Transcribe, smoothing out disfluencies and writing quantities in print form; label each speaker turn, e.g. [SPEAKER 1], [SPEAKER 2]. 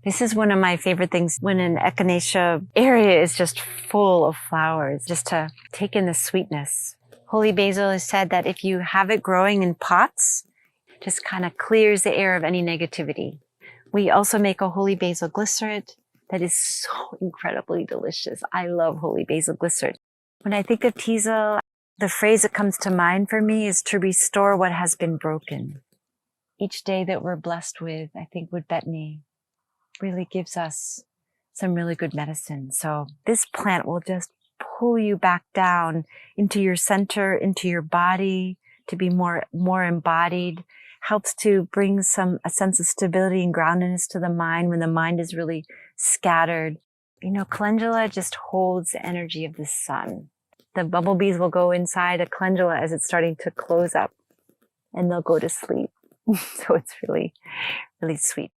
[SPEAKER 1] This is one of my favorite things when an echinacea area is just full of flowers, just to take in the sweetness. Holy basil is said that if you have it growing in pots, just kind of clears the air of any negativity. We also make a holy basil glycerin that is so incredibly delicious. I love holy basil glycerin. When I think of teasel, the phrase that comes to mind for me is to restore what has been broken. Each day that we're blessed with, I think, with Bethany, really gives us some really good medicine. So this plant will just pull you back down into your center, into your body, to be more embodied, helps to bring a sense of stability and groundedness to the mind when the mind is really scattered. You know, calendula just holds the energy of the sun. The bumblebees will go inside a calendula as it's starting to close up, and they'll go to sleep. So it's really, really sweet.